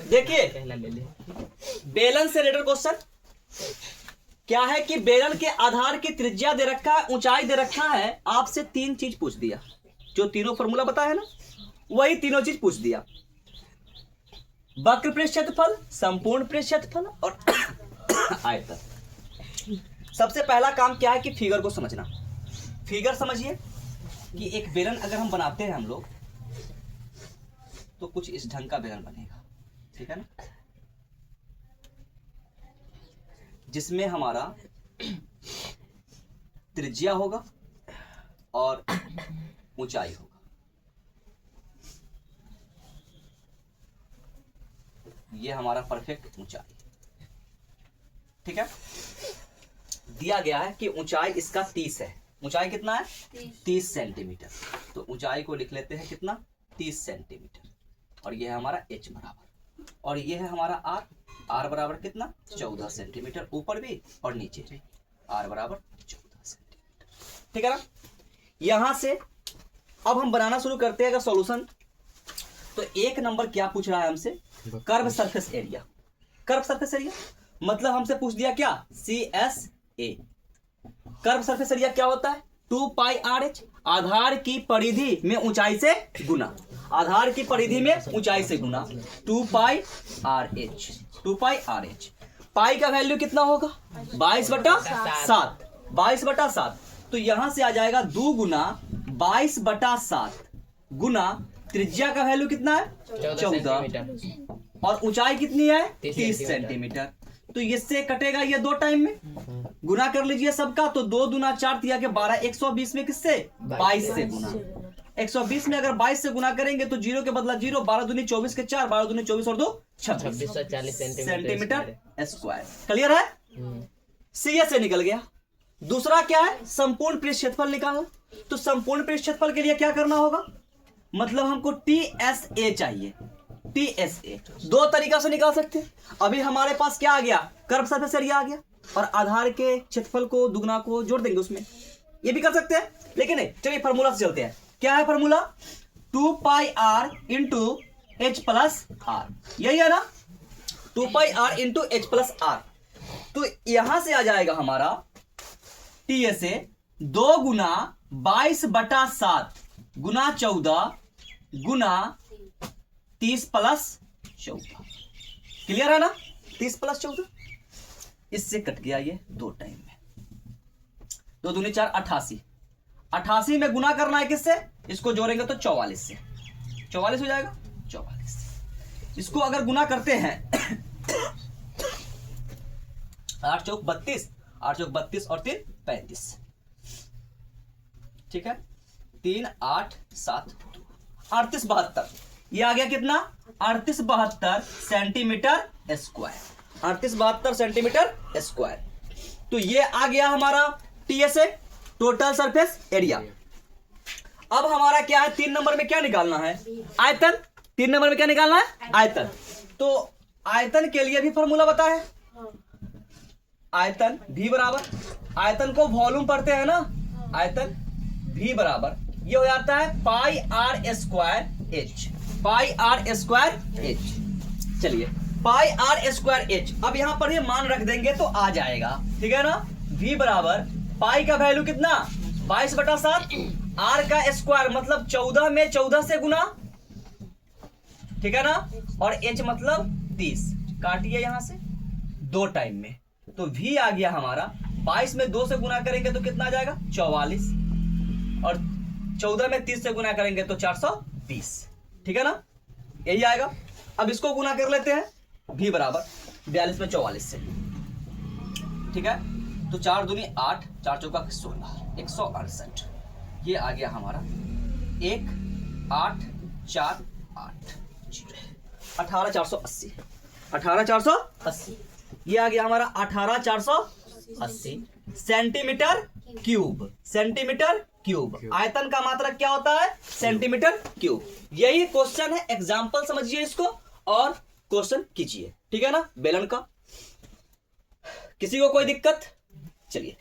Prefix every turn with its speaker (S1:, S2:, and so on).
S1: देखिए बेलन से रिलेटेड क्वेश्चन क्या है कि बेलन के आधार की त्रिज्या दे रखा है, ऊंचाई दे रखा है, आपसे तीन चीज पूछ दिया, जो तीनों फॉर्मूला बताया है ना वही तीनों चीज पूछ दिया, वक्र पृष्ठ क्षेत्रफल, संपूर्ण पृष्ठ क्षेत्रफल और आयतन। सबसे पहला काम क्या है कि फिगर को समझना। फिगर समझिए कि एक बेलन अगर हम बनाते हैं हम लोग तो कुछ इस ढंग का बेलन बनेगा, ठीक है ना, जिसमें हमारा त्रिज्या होगा और ऊंचाई होगा। ये हमारा परफेक्ट ऊंचाई, ठीक है। दिया गया है कि ऊंचाई इसका 30 है। ऊंचाई कितना है? 30 सेंटीमीटर। तो ऊंचाई को लिख लेते हैं कितना? 30 सेंटीमीटर। और ये है हमारा h बराबर, और ये है हमारा r बराबर कितना? 14 सेंटीमीटर, ऊपर भी और नीचे भी r बराबर 14 सेंटीमीटर, ठीक है ना। यहां से अब हम बनाना शुरू करते हैं अगर सॉल्यूशन। तो एक नंबर क्या पूछ रहा है हमसे? Curve surface area. Curve surface area मतलब हमसे पूछ दिया क्या? CSA। कर्व सरफेस एरिया क्या होता है? 2 पाई RH, आधार की परिधि में ऊंचाई से गुना, आधार की परिधि में ऊंचाई से गुना 2 पाई RH। 2 पाई RH, पाई का वैल्यू कितना होगा? 22/7। 22/7। तो यहां से आ जाएगा 2 गुना 22/7 गुना त्रिज्या का वैल्यू कितना है? 14, और ऊंचाई कितनी है? 30 सेंटीमीटर। तो इससे कटेगा ये 2 टाइम में, गुना कर लीजिए सबका। तो 2 दूना 4 दिया के 12, 120 में किससे? 22 से गुना। 120 में अगर 22 से गुना करेंगे तो 0 के बदला 0, 12 दूनी 24 के 4, 12 दूनी 24 और 2 26 सेंटीमीटर स्क्वायर। क्लियर है? CSA से निकल गया। दूसरा क्या है? संपूर्ण पृष्ठ क्षेत्रफल निकालना। तो संपूर्ण पृष्ठ क्षेत्रफल के लिए क्या करना होगा? मतलब हमको TSA चाहिए। TSA 2 तरीका से निकाल सकते हैं। अभी हमारे पास क्या आ गया? कर्व सरफेस एरिया आ गया, और आधार के क्षेत्रफल को दुगना को जोड़ देंगे उसमें, ये भी कर सकते हैं। लेकिन नहीं, चलिए फार्मूला से चलते हैं। क्या है फार्मूला? 2 पाई R into H plus R, यही है ना? 2 पाई R into H plus R। तो यहां से आ जाएगा हमारा TSA 2 गुना 22/7 गुना 14 गुना 30 प्लस 14। क्लियर है ना? 30 प्लस 14, इससे कट गया ये 2 टाइम में। 2 दूनी 4, 88। 88 में गुना करना है किससे? इसको जोड़ेंगे तो 44 से। 44 हो जाएगा, 44। इसको अगर गुना करते हैं 8 चौक 32, 8 चौक 32 और 3 35, ठीक है। 3 8 7 38 72, ये आ गया कितना? 38 72 सेंटीमीटर स्क्वायर। 38 72 centimetre square. तो ये आ गया हमारा TSA, टोटल सरफेस एरिया। अब हमारा क्या है? 3 नंबर में क्या निकालना है? आयतन। 3 नंबर में क्या निकालना है? आयतन। तो आयतन के लिए भी फॉर्मूला बताया है। आयतन V बराबर, आयतन को वॉल्यूम पढ़ते हैं ना, आयतन V बराबर ये हो जाता है पाई R स्क्वायर H। पाई R स्क्वायर H। चलिए पाई R स्क्वायर H, अब यहां पर ये मान रख देंगे तो आ जाएगा, ठीक है ना। V बराबर पाई का वैल्यू कितना? 22/7, R का स्क्वायर मतलब 14 में 14 से गुना, ठीक है ना, और H मतलब 30। काटिए यहां से 2 टाइम में। तो V आ गया हमारा 22 में 2 से गुना करेंगे तो कितना आ जाएगा? 44, और 14 में 30 से गुना करेंगे तो 420, ठीक है ना, यही आएगा। अब इसको गुना कर लेते हैं। V बराबर 42 में 44 से, ठीक है। तो 4 दूनी 8, 4 चौका 16, 168। ये आ गया हमारा 1 8 4 8 18480। 18480 ये आ गया हमारा 18480 सेंटीमीटर क्यूब। Centimetre cube. आयतन का मात्रक क्या होता है? Centimetre cube. यही क्वेश्चन है, एग्जांपल समझिए इसको और क्वेश्चन कीजिए, ठीक है ना, बेलन का। किसी को कोई दिक्कत? चलिए